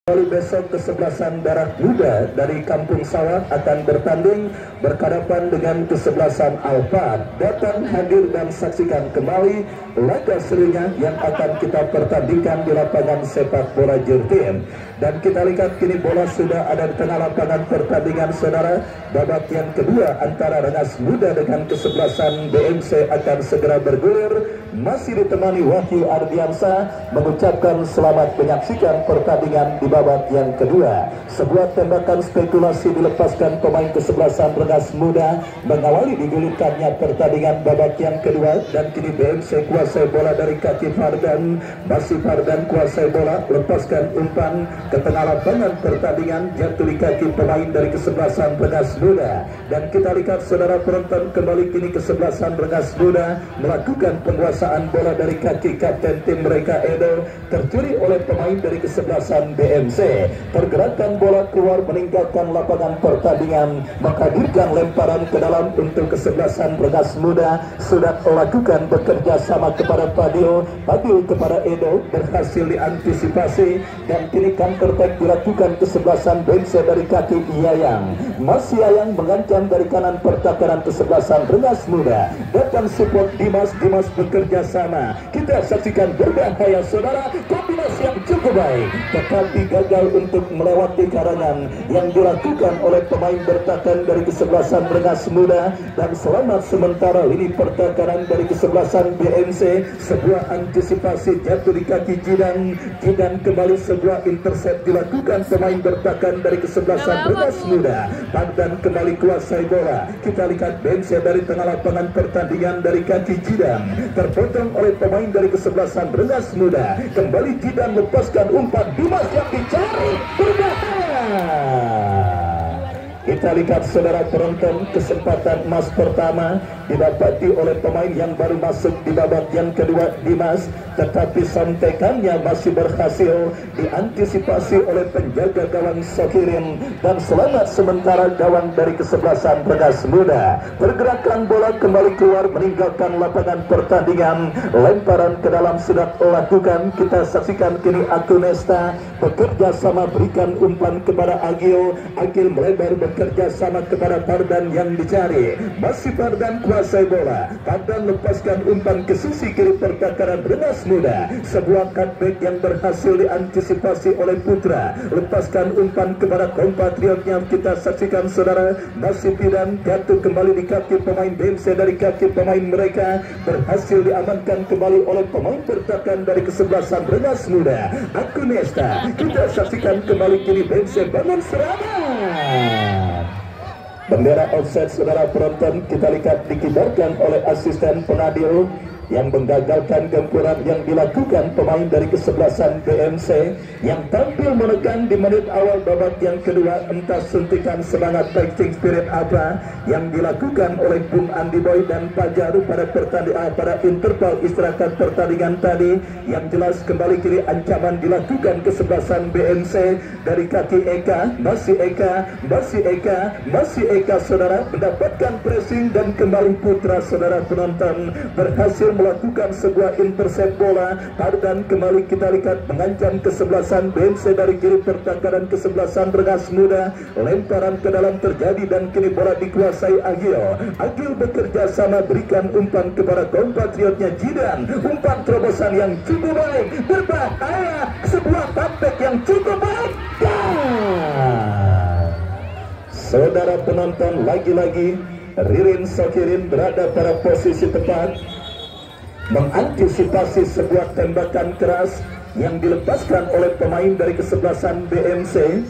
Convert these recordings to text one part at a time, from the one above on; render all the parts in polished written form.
Kali besok kesebelasan Darah Muda dari Kampung Sawah akan bertanding berhadapan dengan kesebelasan Alphard. Datang, hadir dan saksikan kembali laga serunya yang akan kita pertandingkan di lapangan sepak bola Jurtin. Dan kita lihat kini bola sudah ada di tengah lapangan pertandingan, saudara. Babak yang kedua antara Rengas Muda dengan kesebelasan BMC akan segera bergulir. Masih ditemani Wahyu Ardiansa mengucapkan selamat menyaksikan pertandingan di babak yang kedua. Sebuah tembakan spekulasi dilepaskan pemain kesebelasan Rengas Muda mengawali digulirkannya pertandingan babak yang kedua. Dan kini BMC kuasai bola dari kaki Fardan. Masih Fardan kuasai bola, lepaskan umpan ke tengah lapangan pertandingan, jatuh di kaki pemain dari kesebelasan Rengas Muda. Dan kita lihat saudara penonton, kembali kini kesebelasan Rengas Muda melakukan penguasaan bola dari kaki kapten tim mereka Edo, tercuri oleh pemain dari kesebelasan BMC. Pergerakan bola keluar meninggalkan lapangan pertandingan, menghadirkan lemparan ke dalam untuk kesebelasan Rengas Muda. Sudah melakukan bekerja sama kepada Padil kepada Edo, berhasil diantisipasi. Dan kini counter attack dilakukan kesebelasan BMC dari kaki Yayang. Masih Yayang mengancam dari kanan pertahanan kesebelasan Rengas Muda. Datang support Dimas bekerja sama. Kita saksikan berbahaya saudara, kombinasi yang cukup baik, tetapi gagal untuk melewati karangan yang dilakukan oleh pemain bertahan dari kesebelasan Rengas Muda. Dan selamat sementara lini pertahanan dari kesebelasan BMC. Sebuah antisipasi jatuh di kaki Jidan kembali, sebuah intercept dilakukan pemain bertahan dari kesebelasan Rengas Muda. Dan kembali kuasai bola. Kita lihat BMC dari tengah lapangan pertandingan dari kaki Jidan, terpotong oleh pemain dari kesebelasan Rengas Muda. Kembali Jidan lepaskan umpan, Dimas yang dicari, berbahaya. Kita lihat saudara penonton, kesempatan emas pertama didapati oleh pemain yang baru masuk di babak yang kedua, Dimas, tetapi santekannya masih berhasil diantisipasi oleh penjaga gawang Sokirin. Dan selamat sementara gawang dari kesebelasan Rengas Muda. Pergerakan bola kembali keluar meninggalkan lapangan pertandingan, lemparan ke dalam sudah lakukan. Kita saksikan kini Akunesta bekerja sama berikan umpan kepada Agil melebar bekerja sama kepada Fardan yang dicari. Masih Fardan kuasai bola. Fardan lepaskan umpan ke sisi kiri pertahanan Rengas Muda. Sebuah cutback yang berhasil diantisipasi oleh Putra. Lepaskan umpan kepada kompatriotnya. Kita saksikan saudara, masih Pidan jatuh kembali di kaki pemain BMC dari kaki pemain mereka. Berhasil diamankan kembali oleh pemain bertahan dari kesebelasan Rengas Muda, Akunesta. Kita saksikan kembali kini BMC bangun serangan. Bendera offside saudara penonton, kita lihat dikibarkan oleh asisten pengadil yang menggagalkan gempuran yang dilakukan pemain dari kesebelasan BMC yang tampil menekan di menit awal babak yang kedua. Entah suntikan semangat fighting spirit apa yang dilakukan oleh Bung Andi Boy dan Fajar pada interval istirahat pertandingan tadi. Yang jelas kembali kiri ancaman dilakukan kesebelasan BMC dari kaki Eka. Masih Eka saudara mendapatkan pressing, dan kembali Putra saudara penonton berhasil melakukan sebuah intercept bola. Dan kembali kita lihat mengancam kesebelasan BMC dari kiri pertahanan kesebelasan Rengas Muda. Lemparan ke dalam terjadi dan kini bola dikuasai Agil bekerja sama berikan umpan kepada kompatriotnya Jidan. Umpan terobosan yang cukup baik, berbahaya, sebuah cutback yang cukup baik. Saudara penonton, lagi-lagi Ririn Sokirin berada pada posisi tepat mengantisipasi sebuah tembakan keras yang dilepaskan oleh pemain dari kesebelasan BMC.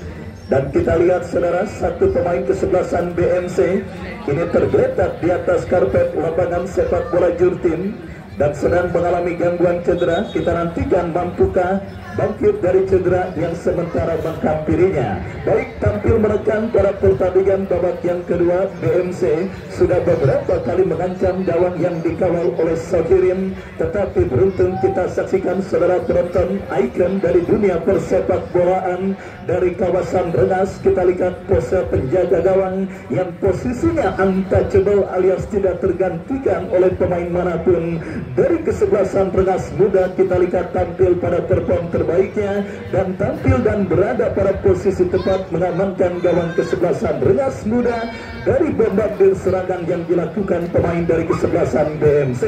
Dan kita lihat saudara, satu pemain kesebelasan BMC ini tergeletak di atas karpet lapangan sepak bola Jurtin dan sedang mengalami gangguan cedera. Kita nantikan mampukah bangkit dari cedera yang sementara menghampirinya. Baik, tampil menekan pada pertandingan babak yang kedua, BMC sudah beberapa kali mengancam gawang yang dikawal oleh Sokirin, tetapi beruntung kita saksikan saudara penonton, ikon dari dunia persepak bolaan dari kawasan Rengas. Kita lihat pose penjaga gawang yang posisinya untouchable alias tidak tergantikan oleh pemain manapun dari kesebelasan Rengas Muda. Kita lihat tampil pada perform terbaiknya dan tampil dan berada pada posisi tepat mengamankan gawang kesebelasan Rengas Muda dari bombardir serangan yang dilakukan pemain dari kesebelasan BMC.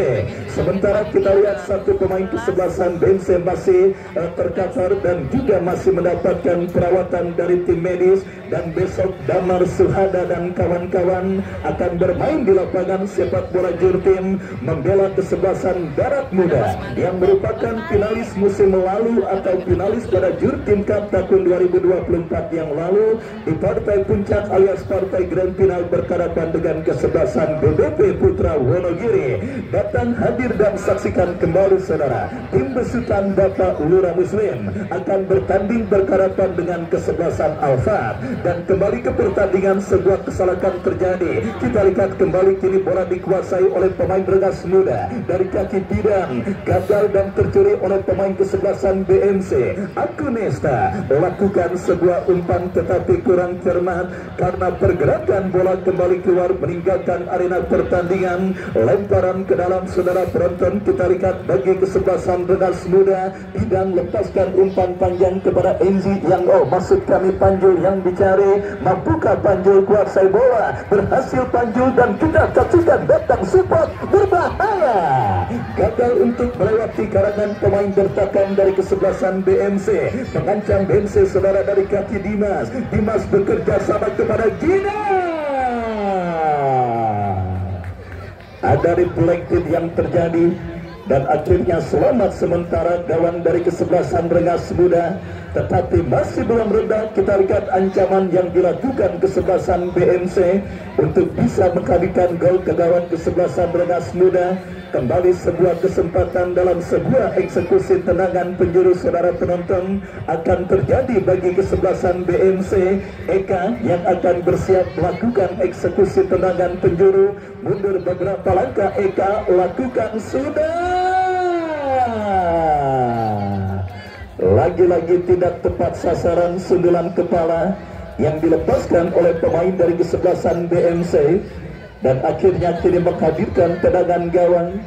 Sementara kita lihat satu pemain kesebelasan BMC masih terkapar dan juga masih mendapatkan perawatan dari tim medis, dan besok Damar Suhada dan kawan-kawan akan bermain di lapangan sepak bola Jurtim membela kesebelasan Barat Muda yang merupakan finalis musim lalu atau finalis pada Jurtim Cup tahun 2024 yang lalu di partai puncak alias partai grand final berhadapan dengan kesebelasan BBP Putra Wonogiri. Datang, hadir dan saksikan kembali saudara, tim besutan Bapak Lurah Muslim akan bertanding berhadapan dengan kesebelasan Alfa, dan kembali ke pertandingan sebuah kesalahan terjadi. Kita lihat kembali kini bola dikuasai oleh pemain Rengas Muda dari kaki Bidang, gagal dan tercuri oleh pemain kesebelasan BMC. Akunesta lakukan sebuah umpan tetapi kurang cermat karena pergerakan bola kembali keluar meninggalkan arena pertandingan. Lemparan ke dalam saudara penonton, kita lihat bagi kesebelasan Rengas Muda. Bidang lepaskan umpan panjang kepada Enzi yang maksud kami Panjul yang dicari. Mampukah Panjul kuasai bola? Berhasil Panjul dan kita saksikan datang support berbahaya. Gagal untuk melewati karangan pemain bertakan dari kesebelasan BMC. Mengancam BMC saudara dari kaki Dimas. Dimas bekerja sama kepada Gina. Ada reflected yang terjadi dan akhirnya selamat sementara gawang dari kesebelasan Rengas Muda, tetapi masih belum reda. Kita lihat ancaman yang dilakukan kesebelasan BMC untuk bisa menghadirkan gol ke gawang kesebelasan Rengas Muda. Kembali sebuah kesempatan dalam sebuah eksekusi tendangan penjuru saudara penonton akan terjadi bagi kesebelasan BMC. Eka yang akan bersiap melakukan eksekusi tendangan penjuru, mundur beberapa langkah. Eka lakukan sudah. Lagi-lagi tidak tepat sasaran, sundulan kepala yang dilepaskan oleh pemain dari kesebelasan BMC, dan akhirnya kini menghadirkan tendangan gawang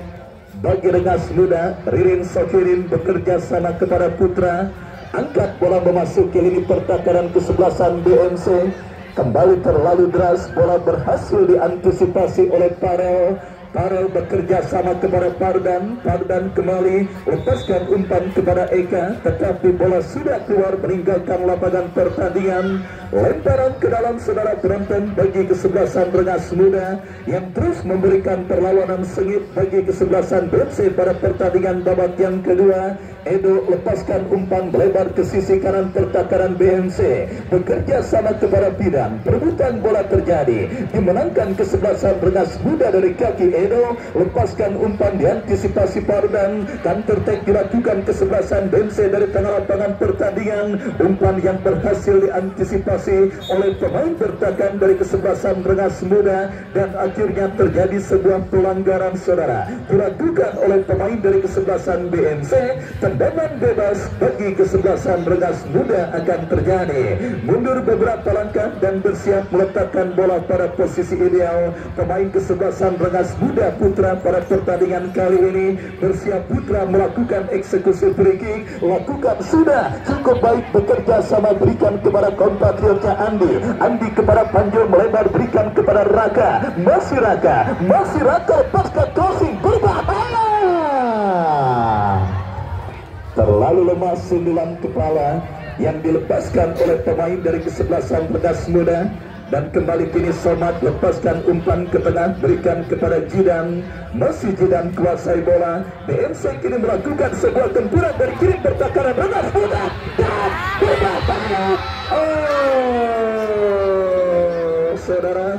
bagi Rengas Muda. Ririn Sokirin bekerja sama kepada Putra, angkat bola memasuki lini pertahanan kesebelasan BMC. Kembali terlalu deras, bola berhasil diantisipasi oleh Parel. Parel bekerja sama kepada Pardan. Pardan kembali lepaskan umpan kepada Eka, tetapi bola sudah keluar meninggalkan lapangan pertandingan. Lemparan ke dalam saudara penonton bagi kesebelasan Rengas Muda yang terus memberikan perlawanan sengit bagi kesebelasan BMC pada pertandingan babak yang kedua. Edo lepaskan umpan melebar ke sisi kanan pertahanan BMC, bekerja sama kepada Bidang. Perebutan bola terjadi, dimenangkan kesebelasan Rengas Muda dari kaki Edo. Lepaskan umpan diantisipasi Pardan, counter attack dilakukan kesebelasan BMC dari tengah lapangan pertandingan. Umpan yang berhasil diantisipasi oleh pemain bertahan dari kesebelasan Rengas Muda, dan akhirnya terjadi sebuah pelanggaran saudara dilakukan oleh pemain dari kesebelasan BMC. Tendangan bebas bagi kesebelasan Rengas Muda akan terjadi. Mundur beberapa langkah dan bersiap meletakkan bola pada posisi ideal. Pemain kesebelasan Rengas Muda Putra pada pertandingan kali ini bersiap. Putra melakukan eksekusi free kick, lakukan sudah cukup baik, bekerja sama berikan kepada kompatriotnya Andi. Andi kepada Panjul melebar berikan kepada Raka. Masih Raka pasca crossing berbahaya. Terlalu lemah sundulan kepala yang dilepaskan oleh pemain dari kesebelasan Rengas Muda, dan kembali kini Somad lepaskan umpan ke tengah berikan kepada Jidan. Masih Jidan kuasai bola. BMC kini melakukan sebuah tempuran dari kiri pertahanan Rengas Muda dan berbahaya. Saudara,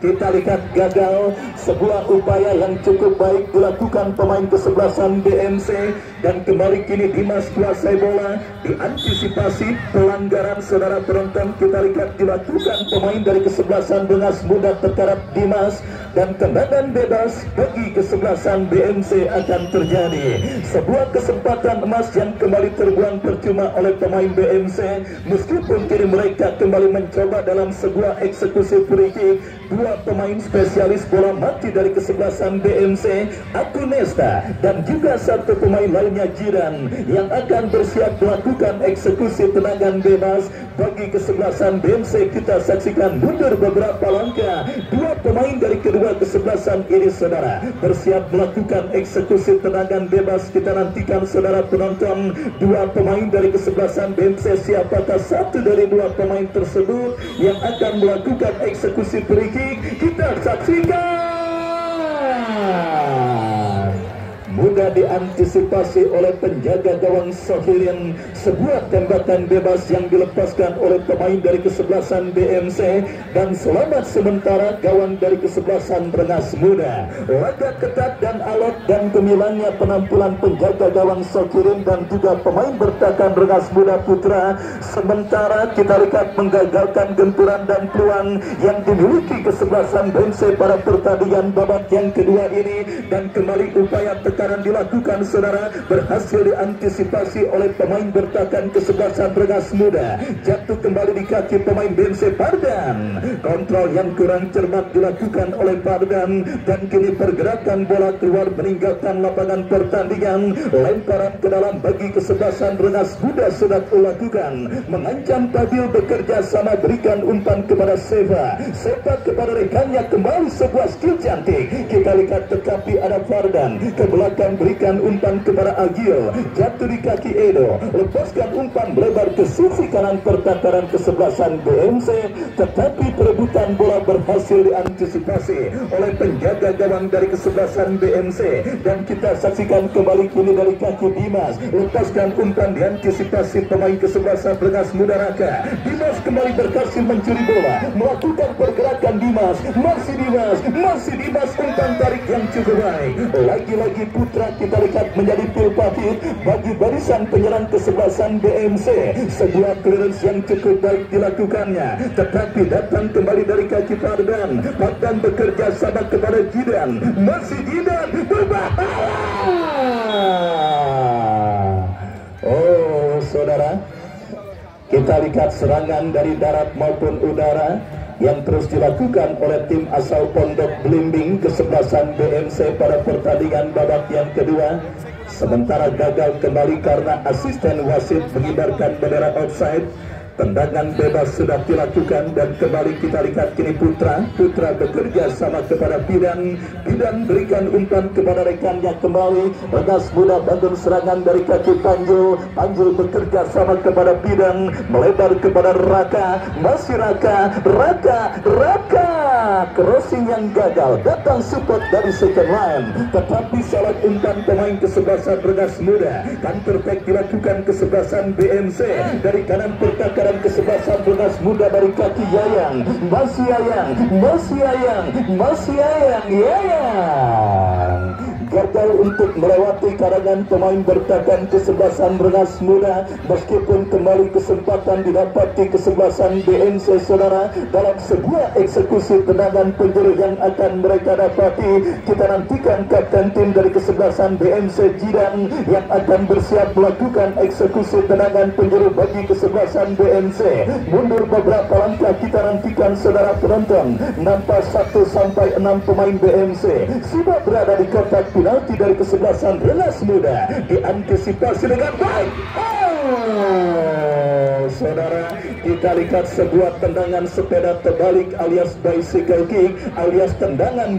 kita lihat gagal sebuah upaya yang cukup baik dilakukan pemain kesebelasan BMC, dan kembali kini Dimas kuasai bola. Diantisipasi pelanggaran saudara penonton, kita lihat dilakukan pemain dari kesebelasan Rengas Muda terhadap Dimas, dan tendangan bebas bagi kesebelasan BMC akan terjadi. Sebuah kesempatan emas yang kembali terbuang percuma oleh pemain BMC, meskipun kini mereka kembali mencoba dalam sebuah eksekusi free kick. Dua pemain spesialis bola melewati dari kesebelasan BMC Akunesta dan juga satu pemain lainnya Jiran yang akan bersiap melakukan eksekusi tendangan bebas bagi kesebelasan BMC. Kita saksikan mundur beberapa langkah dua pemain dari kedua kesebelasan ini saudara bersiap melakukan eksekusi tendangan bebas. Kita nantikan saudara penonton dua pemain dari kesebelasan BMC siapakah satu dari dua pemain tersebut yang akan melakukan eksekusi free kick. Kita saksikan. Mudah diantisipasi oleh penjaga gawang Sohirin, sebuah tembakan bebas yang dilepaskan oleh pemain dari kesebelasan BMC dan selamat sementara gawang dari kesebelasan Rengas Muda. Laga ketat dan alot dan gemilangnya penampilan penjaga gawang Sohirin dan juga pemain bertahan Rengas Muda Putra. Sementara kita lihat menggagalkan gempuran dan peluang yang dimiliki kesebelasan BMC pada pertandingan babak yang kedua ini, dan kembali upaya tekanan dilakukan saudara berhasil diantisipasi oleh pemain bertahan kesebelasan Rengas Muda. Jatuh kembali di kaki pemain BMC Pardan. Kontrol yang kurang cermat dilakukan oleh Pardan dan kini pergerakan bola keluar meninggalkan lapangan pertandingan. Lemparan ke dalam bagi kesebelasan Rengas Muda sudah dilakukan. Mengancam Fadil bekerja sama berikan umpan kepada Seva. Kepada rekannya kembali sebuah skill cantik. Kita lihat tetapi ada Fardan ke belakang berikan umpan kepada Agil, jatuh di kaki Edo, lepaskan umpan melebar ke sisi kanan pertahanan kesebelasan BMC, tetapi perebutan bola berhasil diantisipasi oleh penjaga gawang dari kesebelasan BMC dan kita saksikan kembali kini dari kaki Dimas, lepaskan umpan diantisipasi pemain kesebelasan Rengas Muda Raka. Dimas kembali berhasil mencuri bola, melakukan pergerakan Dimas, masih Dimas umpan tarik yang cukup baik. Lagi-lagi Putra kita lihat menjadi pil pahit bagi barisan penyerang kesebelasan BMC. Sebuah clearance yang cukup baik dilakukannya, tetapi datang kembali dari kaki Fardan. Fardan bekerja sama kepada Jidan, masih Jidan berbahaya. Oh saudara, kita lihat serangan dari darat maupun udara yang terus dilakukan oleh tim asal Pondok Belimbing kesebelasan BMC pada pertandingan babak yang kedua. Sementara gagal kembali karena asisten wasit mengibarkan bendera offside. Tendangan bebas sudah dilakukan dan kembali kita lihat kini Putra bekerja sama kepada Bidan berikan umpan kepada rekannya kembali. Rengas Muda bangun serangan dari kaki Panjul bekerja sama kepada Bidan, melebar kepada Raka, masih Raka crossing yang gagal, datang support dari second line, tetapi salah umpan pemain kesebelasan Rengas Muda. Counter attack dilakukan kesebelasan BMC dari kanan pertahanan kesebelasan Rengas Muda dari kaki Yayang, masih Yayang gagal untuk melewati karangan pemain bertahan kesebelasan Rengas Muda, meskipun kembali kesempatan didapati kesebelasan BMC saudara dalam sebuah eksekusi tendangan penjuru yang akan mereka dapati. Kita nantikan kapten tim dari kesebelasan BMC Jidan yang akan bersiap melakukan eksekusi tendangan penjuru bagi kesebelasan BMC. Mundur beberapa langkah kita nantikan saudara penonton, nampak 1 sampai 6 pemain BMC sudah berada di kotak penalti dari kesebelasan Rengas Muda, diantisipasi dengan baik. Saudara, kita lihat sebuah tendangan sepeda terbalik alias bicycle kick alias tendangan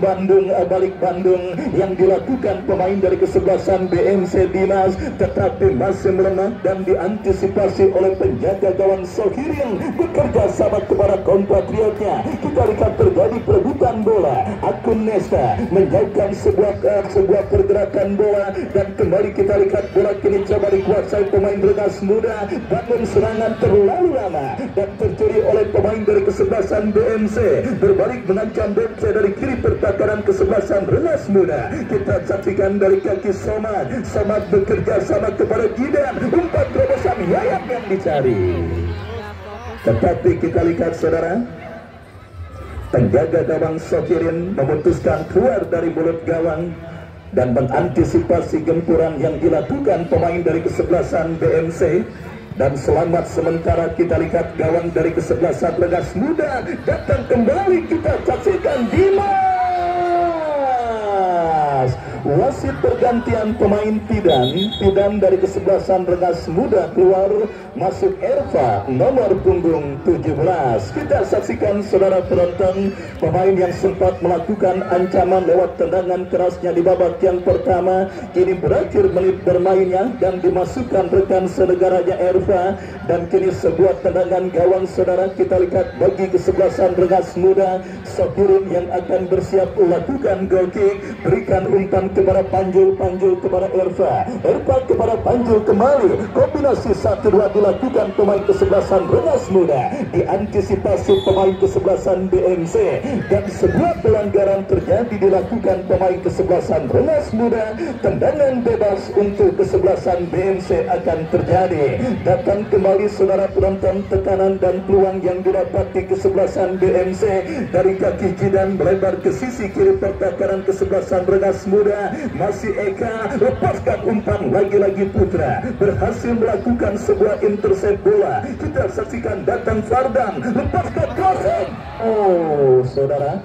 balik Bandung yang dilakukan pemain dari kesebelasan BMC Dimas, tetapi masih melemah dan diantisipasi oleh penjaga gawang Sohirin bekerja sama kepada kompatriotnya. Kita lihat terjadi perebutan bola. Akunesta menjauhkan sebuah pergerakan bola dan kembali kita lihat bola kini coba dikuasai pemain Rengas Muda. Bangun serangan terlalu lama dan tercuri oleh pemain dari kesebelasan BMC, berbalik mengancam BMC dari kiri pertahanan kesebelasan Rengas Muda. Kita saksikan dari kaki Somad bekerja sama kepada Jidan, umpan terobosan Yayang yang dicari, tetapi kita lihat saudara, penjaga gawang Sokirin memutuskan keluar dari mulut gawang dan mengantisipasi gempuran yang dilakukan pemain dari kesebelasan BMC. Dan selamat sementara kita lihat gawang dari kesebelasan Rengas Muda datang kembali. Kita saksikan Dimas Wasit pergantian pemain Tidan dari kesebelasan Rengas Muda keluar, masuk Erva nomor punggung 17. Kita saksikan saudara penonton, pemain yang sempat melakukan ancaman lewat tendangan kerasnya di babak yang pertama kini berakhir menit bermainnya dan dimasukkan rekan senegaranya Erva, dan kini sebuah tendangan gawang saudara kita lihat bagi kesebelasan Rengas Muda. Sopirin yang akan bersiap melakukan goal kick, berikan umpan kepada Panjul kepada Erva kepada Panjul kembali, kombinasi 1-2 dilakukan pemain kesebelasan Rengas Muda, diantisipasi pemain kesebelasan BMC, dan sebuah pelanggaran terjadi dilakukan pemain kesebelasan Rengas Muda. Tendangan bebas untuk kesebelasan BMC akan terjadi. Datang kembali saudara penonton, tekanan dan peluang yang didapati kesebelasan BMC dari kaki Jidan melebar ke sisi kiri pertahanan kesebelasan Rengas Muda. Masih Eka, lepaskan umpan, lagi-lagi Putra berhasil melakukan sebuah intercept bola. Kita saksikan datang Fardan, lepaskan crossing. Oh saudara,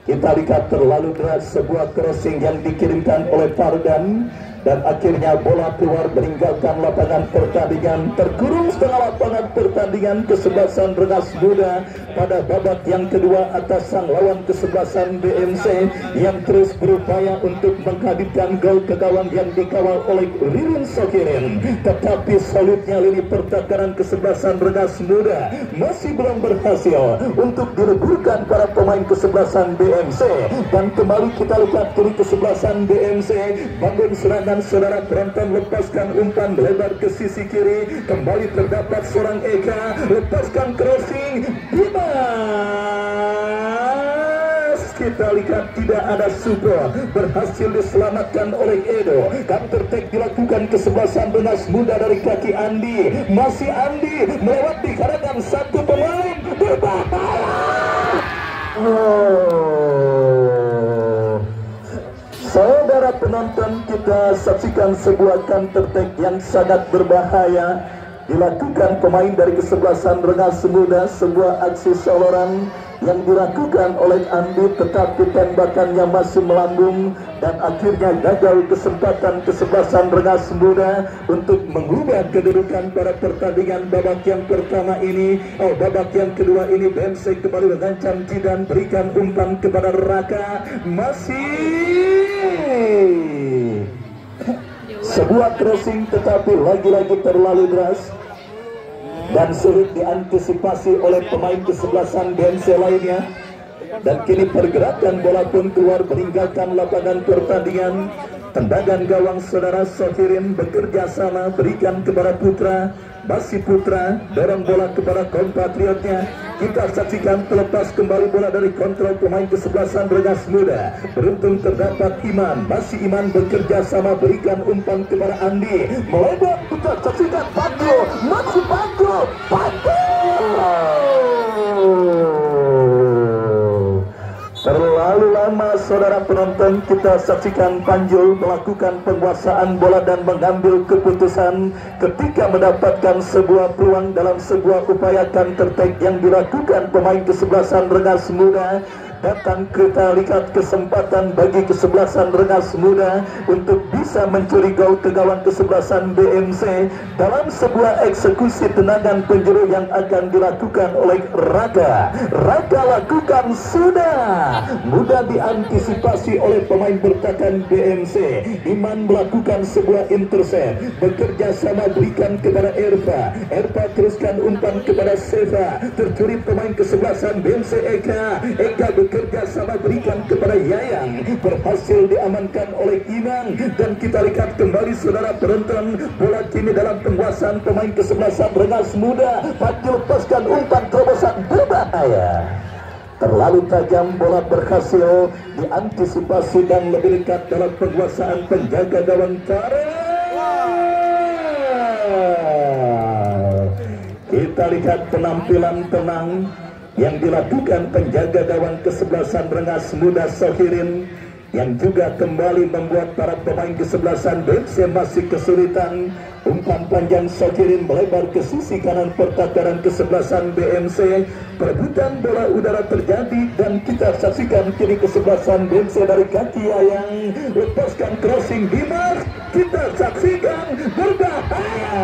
kita lihat terlalu deras sebuah crossing yang dikirimkan oleh Fardan, dan akhirnya bola keluar meninggalkan lapangan pertandingan. Terkurung setengah lapangan pertandingan kesebelasan Rengas Muda pada babak yang kedua atas sang lawan kesebelasan BMC yang terus berupaya untuk menghadirkan gol ke gawang yang dikawal oleh Ririn Sokirin. Tetapi solidnya lini pertahanan kesebelasan Rengas Muda masih belum berhasil untuk dileburkan para pemain kesebelasan BMC, dan kembali kita lihat kiri kesebelasan BMC bangun serangan saudara penonton, lepaskan umpan lebar ke sisi kiri, kembali terdapat seorang Eka, lepaskan crossing, Dimas, kita lihat tidak ada support, berhasil diselamatkan oleh Edo. Counter attack dilakukan kesebelasan Rengas Muda dari kaki Andi, masih Andi melewati karangan satu pemain, berbahaya. Saudara penonton, kita saksikan sebuah counter attack yang sangat berbahaya dilakukan pemain dari kesebelasan Rengas Muda. Sebuah aksi soloran yang dilakukan oleh Andi, tetapi tembakannya masih melambung dan akhirnya gagal kesempatan kesebelasan Rengas Muda untuk mengubah kedudukan pada pertandingan babak yang pertama ini. Babak yang kedua ini BMC kembali mengancam Jidan, berikan umpan kepada Raka, masih sebuah crossing tetapi lagi-lagi terlalu deras dan sulit diantisipasi oleh pemain kesebelasan BMC lainnya, dan kini pergerakan bola pun keluar meninggalkan lapangan pertandingan. Tendangan gawang saudara Sofirin bekerja sama, berikan kepada Putra, masih Putra dorong bola kepada kompatriotnya. Kita saksikan terlepas kembali bola dari kontrol pemain kesebelasan Rengas Muda. Beruntung terdapat Iman, masih Iman bekerja sama, berikan umpan kepada Andi, melebar. Kita saksikan Pandu, masih Pandu. Terlalu lama saudara penonton, kita saksikan Panjul melakukan penguasaan bola dan mengambil keputusan ketika mendapatkan sebuah peluang dalam sebuah upaya counter attack yang dilakukan pemain kesebelasan Rengas Muda. Datang kita lihat kesempatan bagi kesebelasan Rengas Muda untuk bisa mencuri gol ke gawang kesebelasan BMC dalam sebuah eksekusi tendangan penjuru yang akan dilakukan oleh Raka. Raka lakukan sudah mudah diantisipasi oleh pemain bertahan BMC. Iman melakukan sebuah intercept, bekerja sama berikan kepada Erva teruskan umpan kepada Seva, tercuri pemain kesebelasan BMC Eka bekerja sama berikan kepada Yayang, berhasil diamankan oleh Iman, dan kita lihat kembali saudara penonton, bola kini dalam penguasaan pemain kesebelasan Rengas Muda. Fadil lepaskan umpan terobosan berbahaya, terlalu tajam, bola berhasil diantisipasi dan lebih dekat dalam penguasaan penjaga gawang Karel. Kita lihat penampilan tenang yang dilakukan penjaga gawang kesebelasan Rengas Muda Sofirin, yang juga kembali membuat para pemain kesebelasan BMC masih kesulitan Umpan panjang Sakirin melebar ke sisi kanan pertahanan kesebelasan BMC. Perebutan bola udara terjadi dan kita saksikan kini kesebelasan BMC dari kaki Yayang lepaskan crossing Dimas. Kita saksikan berbahaya.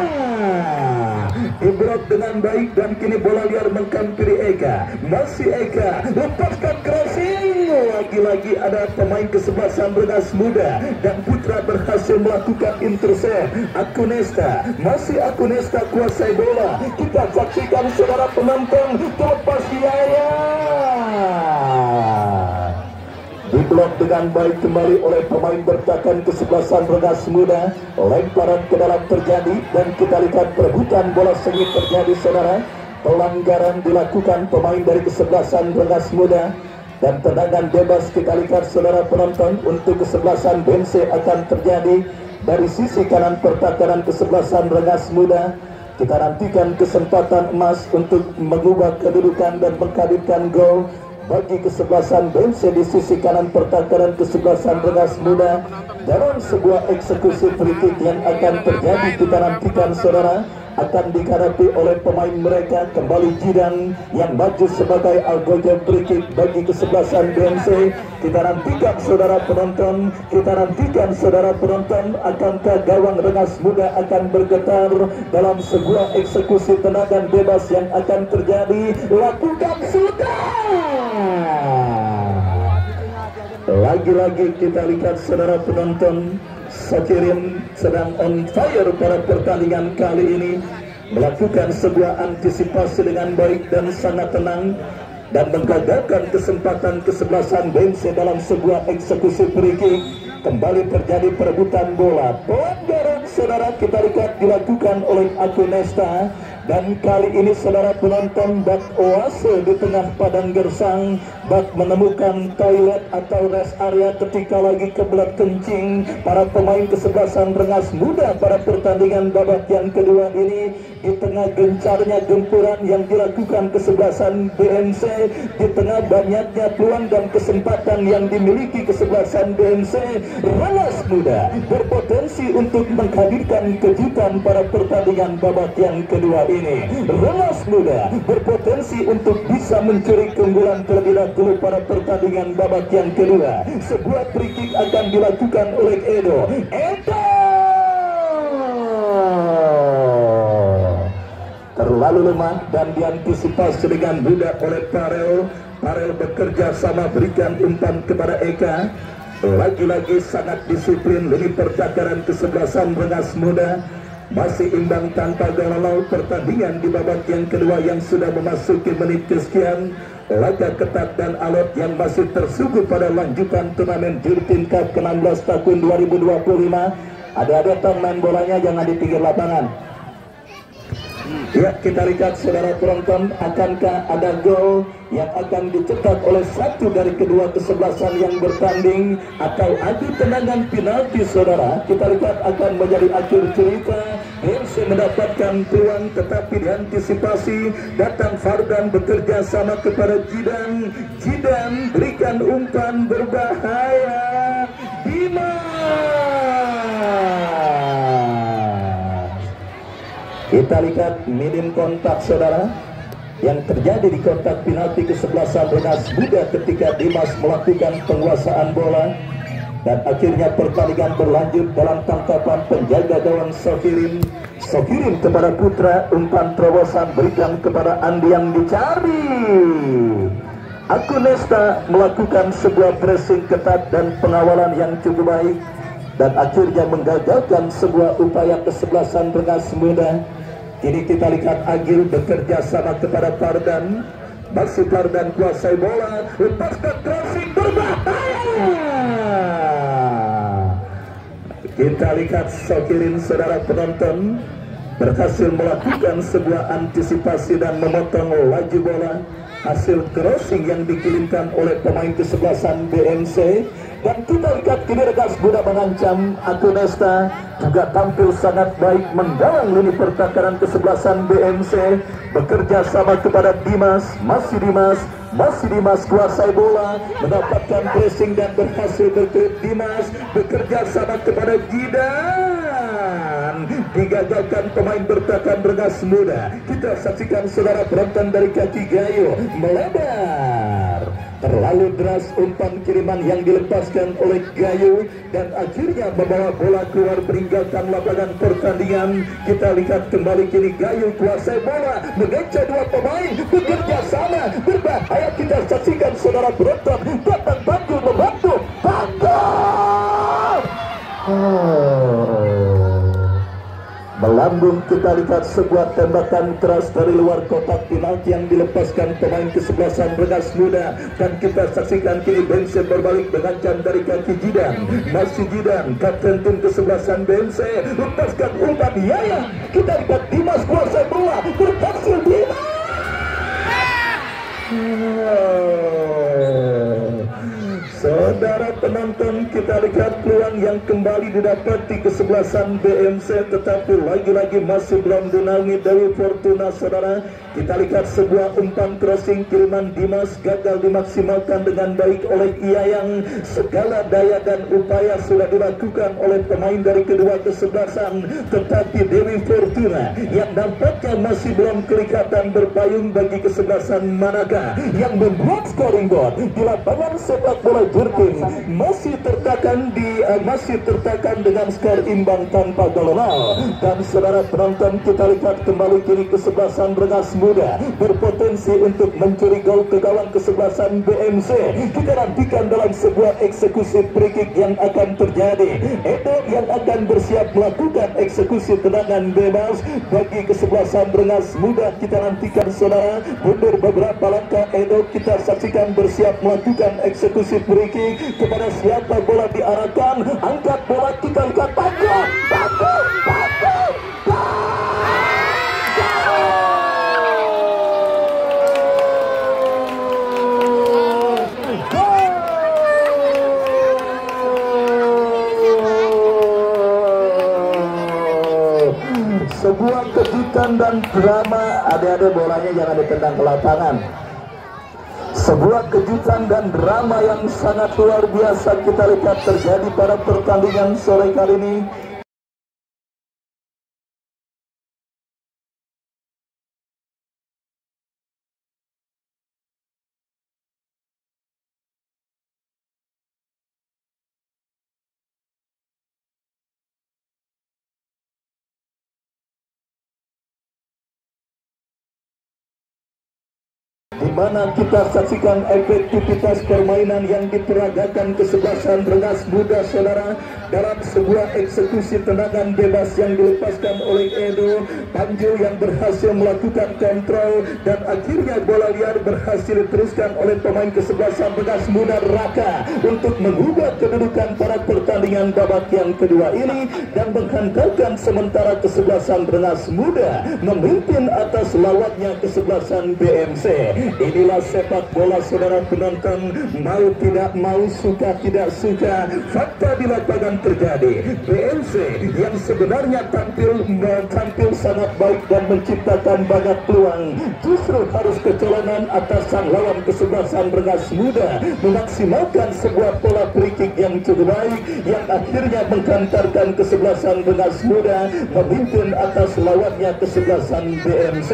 Diblok dengan baik dan kini bola liar mengkampiri Eka. Masih Eka lepaskan crossing. Lagi-lagi ada pemain kesebelasan Rengas Muda dan Putra berhasil melakukan intercept. Akunesta, masih Akunesta kuasai bola. Kita saksikan saudara penonton terlepas biaya. Diblok dengan baik kembali oleh pemain bertahan kesebelasan Rengas Muda. Lemparan ke dalam terjadi dan kita lihat perebutan bola sengit terjadi saudara. Pelanggaran dilakukan pemain dari kesebelasan Rengas Muda. Dan tendangan bebas kita lihat saudara penonton untuk kesebelasan BMC akan terjadi dari sisi kanan pertahanan kesebelasan Rengas Muda. Kita nantikan kesempatan emas untuk mengubah kedudukan dan menghadirkan gol bagi kesebelasan BMC di sisi kanan pertahanan kesebelasan Rengas Muda dalam sebuah eksekusi free kick yang akan terjadi. Kita nantikan saudara akan dihadapi oleh pemain mereka. Kembali Jidan yang maju sebagai algojo free kick bagi kesebelasan BMC. Kita nantikan saudara penonton, akankah gawang Rengas Muda akan bergetar dalam sebuah eksekusi tendangan bebas yang akan terjadi. Lakukan sudah. Lagi-lagi kita lihat saudara penonton, Sakirin sedang on fire pada pertandingan kali ini, melakukan sebuah antisipasi dengan baik dan sangat tenang dan menggagalkan kesempatan kesebelasan BMC dalam sebuah eksekusi free kick. Kembali terjadi perebutan bola. Pelanggaran saudara kita lihat dilakukan oleh Akunesta. Dan kali ini saudara penonton, bak oase di tengah padang gersang, bak menemukan toilet atau rest area ketika lagi kebelet kencing. Para pemain kesebelasan Rengas Muda pada pertandingan babak yang kedua ini, di tengah gencarnya gempuran yang dilakukan kesebelasan BMC, di tengah banyaknya peluang dan kesempatan yang dimiliki kesebelasan BMC, Rengas Muda berpotensi untuk menghadirkan kejutan pada pertandingan babak yang kedua ini. Rengas Muda berpotensi untuk bisa mencuri keunggulan terlebih dahulu pada pertandingan babak yang kedua. Sebuah free kick akan dilakukan oleh Edo. Terlalu lemah dan diantisipasi dengan mudah oleh Farel. Farel bekerja sama berikan umpan kepada Eka. Lagi-lagi sangat disiplin lini pertahanan kesebelasan Rengas Muda. Masih imbang tanpa gol. Pertandingan di babak yang kedua yang sudah memasuki menit kesekian. Laga ketat dan alot yang masih tersuguh pada lanjutan turnamen Jurtin Cup ke-16 tahun 2025. Ada main bolanya jangan di pinggir lapangan. Ya, kita lihat saudara penonton, akankah ada gol yang akan dicetak oleh satu dari kedua kesebelasan yang bertanding atau adu tendangan penalti saudara. Kita lihat akan menjadi akhir cerita. BMC mendapatkan peluang tetapi diantisipasi. Datang Fardan bekerja sama kepada Jidan. Jidan berikan umpan berbahaya. Kita lihat minim kontak saudara yang terjadi di kontak penalti kesebelasan Rengas Muda ketika Dimas melakukan penguasaan bola. Dan akhirnya pertandingan berlanjut dalam tangkapan penjaga gawang Sakirin. Sakirin kepada Putra, umpan terobosan berikan kepada Andi yang dicari. Akunesta melakukan sebuah pressing ketat dan pengawalan yang cukup baik. Dan akhirnya menggagalkan sebuah upaya kesebelasan Rengas Muda. Kini kita lihat Agil bekerja sama kepada Fardan. Masih Fardan kuasai bola, lepaskan crossing berbahaya. Kita lihat Sakirin saudara penonton berhasil melakukan sebuah antisipasi dan memotong laju bola. Hasil crossing yang dikirimkan oleh pemain kesebelasan BMC. Dan kita lihat kini Rengas Muda mengancam. Akunesta juga tampil sangat baik mendalang lini pertahanan kesebelasan BMC. Bekerja sama kepada Dimas. Masih Dimas kuasai bola, mendapatkan pressing dan berhasil berkelit. Dimas bekerja sama kepada Jidan. serangan digagalkan pemain bertahan Rengas Muda. Kita saksikan saudara penonton dari kaki Gayo melebar. Terlalu deras umpan kiriman yang dilepaskan oleh Gayo dan akhirnya membawa bola keluar meninggalkan lapangan pertandingan. Kita lihat kembali kini Gayo kuasai bola, mengejar dua pemain, bekerja sama, berbahaya. Kita saksikan saudara penonton, datang Bangku membantu. Melambung kita lihat sebuah tembakan keras dari luar kotak penalti yang dilepaskan pemain kesebelasan Rengas Muda, dan kita saksikan kini BMC berbalik mengancam dari kaki Jidan. Masih Jidan, kapten tim kesebelasan BMC, lepaskan umpan Yaya. Kita lihat Dimas kuasai bola, berhasil Dimas. Saudara penonton, kita lihat peluang yang kembali didapati kesebelasan BMC, tetapi lagi-lagi masih belum dinaungi dari Fortuna. Saudara, kita lihat sebuah umpan crossing kiriman Dimas gagal dimaksimalkan dengan baik oleh Iyayang. Segala daya dan upaya sudah dilakukan oleh pemain dari kedua kesebelasan, tetapi Dewi Fortuna yang nampaknya masih belum kelihatan berpayung bagi kesebelasan Manakah yang membuat scoring board di lapangan sepak bola Jurtim masih tertekan dengan skor imbang tanpa gol. Dan saudara penonton, kita lihat kembali kini kesebelasan Rengas Muda berpotensi untuk mencuri gol ke gawang kesebelasan BMC. Kita nantikan dalam sebuah eksekusi free kick yang akan terjadi. Edo yang akan bersiap melakukan eksekusi tendangan bebas bagi kesebelasan Rengas Muda. Kita nantikan saudara, mundur beberapa langkah Edo, kita saksikan bersiap melakukan eksekusi free kick. Kepada siapa bola diarahkan, angkat bola, kita lihat Bangku. Sebuah kejutan dan drama. Adik-adik, bolanya jangan ditendang ke lapangan. Sebuah kejutan dan drama yang sangat luar biasa kita lihat terjadi pada pertandingan sore kali ini. Di mana kita saksikan efektivitas permainan yang diperagakan kesebelasan Rengas Muda, saudara, dalam sebuah eksekusi tendangan bebas yang dilepaskan oleh Edo. Panju yang berhasil melakukan kontrol dan akhirnya bola liar berhasil diteruskan oleh pemain kesebelasan Rengas Muda Raka untuk mengubah kedudukan pada pertandingan babak yang kedua ini dan menghantarkan sementara kesebelasan Rengas Muda memimpin atas lawannya kesebelasan BMC. Inilah sepak bola, saudara penonton, mau tidak mau, suka tidak suka, fakta di lapangan terjadi. BMC yang sebenarnya tampil sangat baik dan menciptakan banyak peluang, justru harus kecolongan atas sang lawan kesebelasan Rengas Muda memaksimalkan sebuah pola free kick yang cukup baik yang akhirnya menghantarkan kesebelasan Rengas Muda memimpin atas lawannya kesebelasan BMC.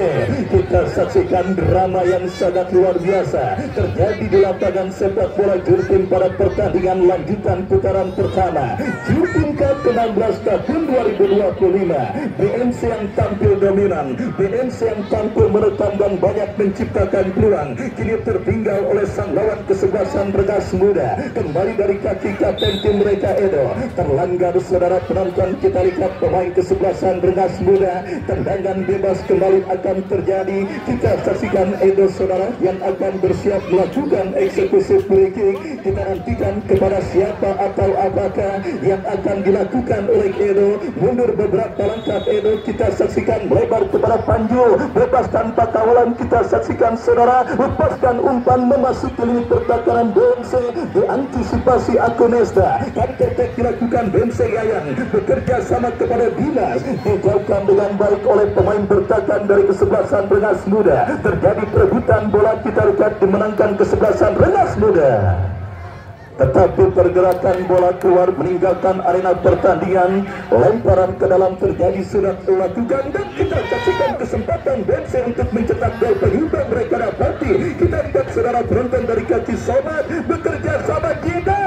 Kita saksikan drama yang sangat luar biasa terjadi di lapangan sepak bola Jurtim pada pertandingan lanjutan putaran pertama Jurtim Cup ke-16 tahun 2025. BMC yang tampil dominan, BMC yang tampil merekam dan banyak menciptakan peluang, kini tertinggal oleh sang lawan kesebelasan Rengas Muda. Kembali dari kaki kapten tim mereka Edo, terlanggar saudara penonton. Kita lihat pemain kesebelasan Rengas Muda, tendangan bebas kembali akan terjadi. Kita saksikan Edo saudara yang akan bersiap melakukan eksekusi free kick. Kita nantikan kepada siapa atau apakah yang akan dilakukan oleh Edo. Mundur beberapa langkah Edo, kita saksikan melebar kepada Panju, bebas tanpa kawalan. Kita saksikan saudara, lepaskan umpan memasuki lini pertahanan BMC, diantisipasi Akonesta. Counter-attack dilakukan BMC Yayang, bekerja sama kepada Dimas, dijauhkan dengan baik oleh pemain bertahan dari kesebelasan Rengas Muda. Terjadi perebutan bola, kita lihat dimenangkan kesebelasan Rengas Muda. tetapi pergerakan bola keluar meninggalkan arena pertandingan. Lemparan ke dalam terjadi sudah dilakukan dan kita saksikan kesempatan BMC untuk mencetak gol penyumbang mereka dapati. Kita lihat saudara penonton dari kaki Somad bekerja sama kita.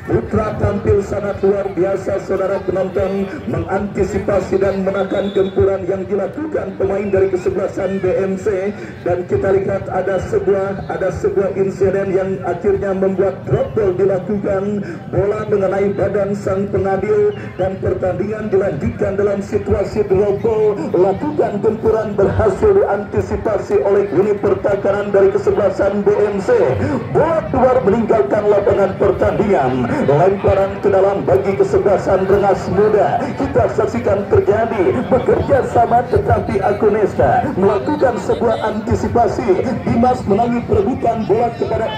Putra tampil sangat luar biasa saudara penonton, mengantisipasi dan menahan gempuran yang dilakukan pemain dari kesebelasan BMC, dan kita lihat ada sebuah insiden yang akhirnya membuat drop ball dilakukan, bola mengenai badan sang pengadil dan pertandingan dilanjutkan dalam situasi drop ball. Lakukan gempuran berhasil diantisipasi oleh unit pertahanan dari kesebelasan BMC. Bola keluar meninggalkan lapangan pertandingan. Lemparan ke dalam bagi kesebelasan Rengas Muda. Kita saksikan terjadi bekerja sama, tetapi Akunesta melakukan sebuah antisipasi. Dimas menangis perebutan bola kepada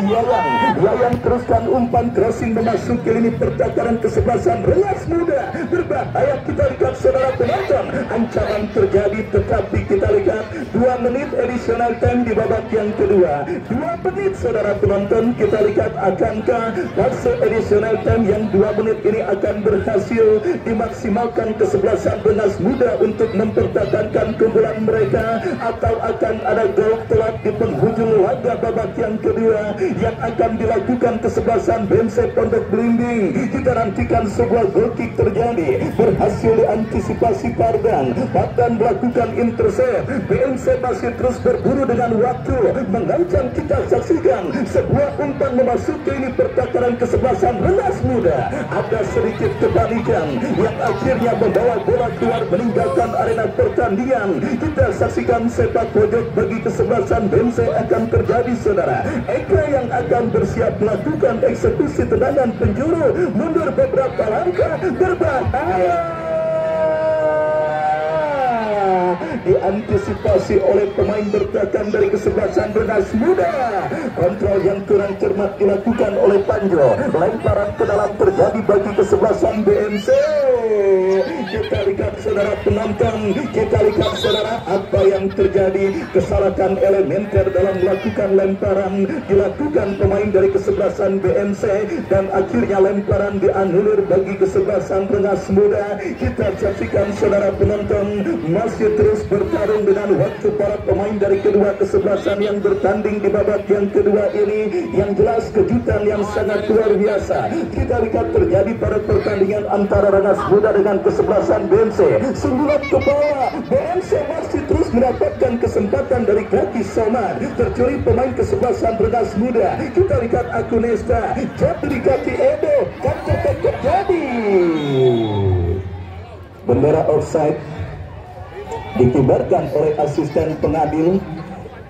Yayan teruskan umpan crossing memasuki lini pertahanan kesebelasan Rengas Muda. Berbahaya, kita lihat saudara penonton, ancaman terjadi, tetapi kita lihat 2 menit additional time di babak yang kedua. 2 menit saudara penonton, kita lihat akankah fase additional time yang 2 menit ini akan berhasil dimaksimalkan kesebelasan Rengas Muda untuk mempertahankan keunggulan mereka, atau akan ada gol telat di penghujung laga babak yang kedua yang akan dilakukan kesebelasan BMC Pondok Belimbing. Kita nantikan sebuah gol kick terjadi, berhasil diantisipasi Pardan melakukan intercept. BMC masih terus berburu dengan waktu mengancam. Kita saksikan sebuah umpan memasuki ini pertahanan kesebelasan Rengas Muda. Ada sedikit kepanikan yang akhirnya membawa bola keluar meninggalkan arena pertandingan. Kita saksikan sepak pojok bagi kesebelasan BMC akan terjadi saudara. Eka yang akan bersiap melakukan eksekusi tendangan penjuru, mundur beberapa langkah, berbahaya. Diantisipasi oleh pemain bertahan dari kesebelasan Rengas Muda. Kontrol yang kurang cermat dilakukan oleh Panjo. Lemparan ke dalam terjadi bagi kesebelasan BMC. Kita lihat saudara penonton, kita lihat saudara apa yang terjadi. Kesalahan elementer dalam melakukan lemparan dilakukan pemain dari kesebelasan BMC, dan akhirnya lemparan dianulir bagi kesebelasan Rengas Muda. Kita saksikan saudara penonton, masih terus bertarung dengan waktu para pemain dari kedua kesebelasan yang bertanding di babak yang kedua ini. Yang jelas kejutan yang sangat luar biasa kita lihat terjadi pada pertandingan antara Rengas Muda dengan kesebelasan BMC. Sundulan ke bawah, BMC masih terus mendapatkan kesempatan dari kaki Somad, tercuri pemain kesebelasan Rengas Muda. Kita lihat Akunesta jatuh di kaki Edo, kan terjadi bendera offside dikibarkan oleh asisten pengadil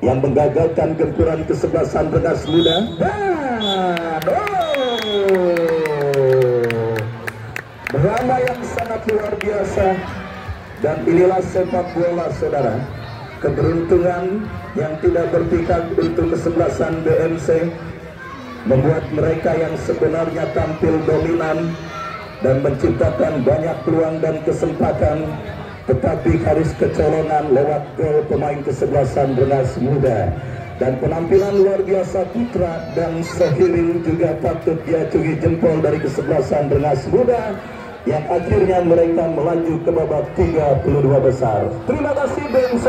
yang menggagalkan gempuran kesebelasan Rengas Muda. Drama yang sangat luar biasa, dan inilah sepak bola saudara. Keberuntungan yang tidak berpihak untuk kesebelasan BMC membuat mereka yang sebenarnya tampil dominan dan menciptakan banyak peluang dan kesempatan, tetapi harus kecolongan lewat gol pemain kesebelasan Rengas Muda. Dan penampilan luar biasa Putra dan Sohiril juga patut diacungi jempol dari kesebelasan Rengas Muda, yang akhirnya mereka melaju ke babak 32 besar. Terima kasih BMC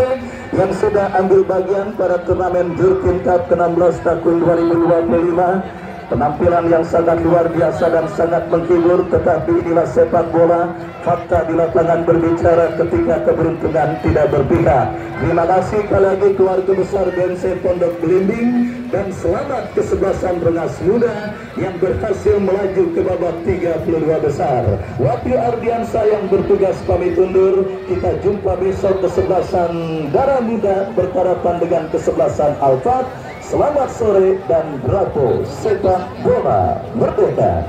yang sudah ambil bagian pada turnamen Jurkin Cup ke-16 tahun 2025. Penampilan yang sangat luar biasa dan sangat menghibur, tetapi inilah sepak bola. Fakta di lapangan berbicara ketika keberuntungan tidak berpihak. Terima kasih sekali lagi keluarga besar BMC Pondok Belimbing, dan selamat kesebelasan Rengas Muda yang berhasil melaju ke babak 32 besar. Wakil Ardiansa yang bertugas pamit undur. Kita jumpa besok kesebelasan Darah Muda berhadapan dengan kesebelasan Alfat. Selamat sore dan bravo sepak bola merdeka.